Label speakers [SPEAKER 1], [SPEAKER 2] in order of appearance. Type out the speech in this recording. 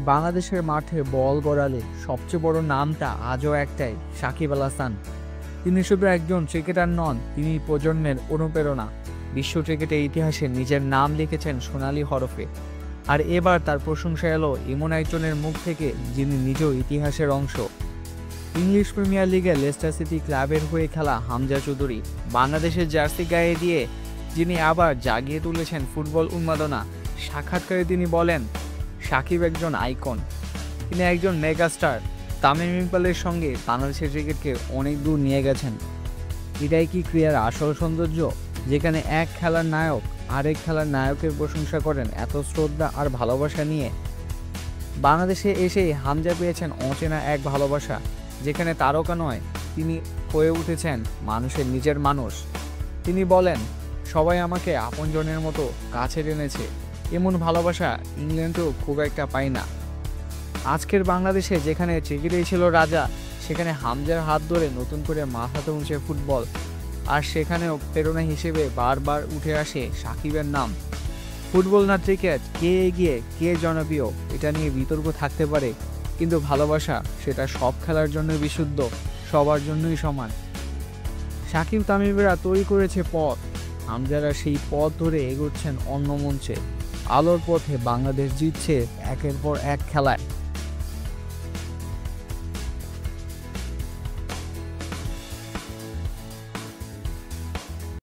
[SPEAKER 1] বাংলাদেশের মাঠে বল গড়ালে সবচেয়ে বড় নামটা আজও একটাই, সাকিব আল হাসান। তিনি শুধু একজন ক্রিকেটার নন, তিনি প্রজন্মের অনুপ্রেরণা। বিশ্ব ক্রিকেটের ইতিহাসে নিজের নাম লিখেছেন সোনালী হরফে। আর এবার তার প্রশংসা এলো এমন একজনের মুখ থেকে যিনি নিজেও ইতিহাসের অংশ। ইংলিশ প্রিমিয়ার লিগে লেস্টার সিটি ক্লাবের হয়ে খেলা হামজা চৌধুরী, বাংলাদেশের জার্সি গায়ে দিয়ে যিনি আবার জাগিয়ে তুলেছেন ফুটবল উন্মাদনা। সাক্ষাৎকারে তিনি বলেন, সাকিব একজন আইকন, তিনি একজন মেগাস্টার। তামিম ইকবালের সঙ্গে বাংলাদেশের ক্রিকেটকে অনেক দূর নিয়ে গেছেন। এটাই কি ক্রীড়ার আসল সৌন্দর্য, যেখানে এক খেলার নায়ক আরেক খেলার নায়কের প্রশংসা করেন এত শ্রদ্ধা আর ভালোবাসা নিয়ে। বাংলাদেশে এসেই হামজা পেয়েছেন অচেনা এক ভালোবাসা, যেখানে তারকা নয়, তিনি হয়ে উঠেছেন মানুষের নিজের মানুষ। তিনি বলেন, সবাই আমাকে আপনজনের মতো কাছে টেনেছে, এমন ভালোবাসা ইংল্যান্ডেও খুব একটা পাই না। আজকের বাংলাদেশে যেখানে ক্রিকেটেই ছিল রাজা, সেখানে হামজার হাত ধরে নতুন করে মাথাতে উঠছে ফুটবল। আর সেখানেও প্রেরণা হিসেবে বারবার উঠে আসে সাকিবের নাম। ফুটবল না ক্রিকেট, কে এগিয়ে কে জনপ্রিয় এটা নিয়ে বিতর্ক থাকতে পারে, কিন্তু ভালোবাসা সেটা সব খেলার জন্য বিশুদ্ধ, সবার জন্যই সমান। সাকিব তামিমেরা তৈরি করেছে পথ, হামজারা সেই পথ ধরে এগোচ্ছেন অন্য মঞ্চে। আলোর পথে বাংলাদেশ জিতছে একের পর এক খেলায়।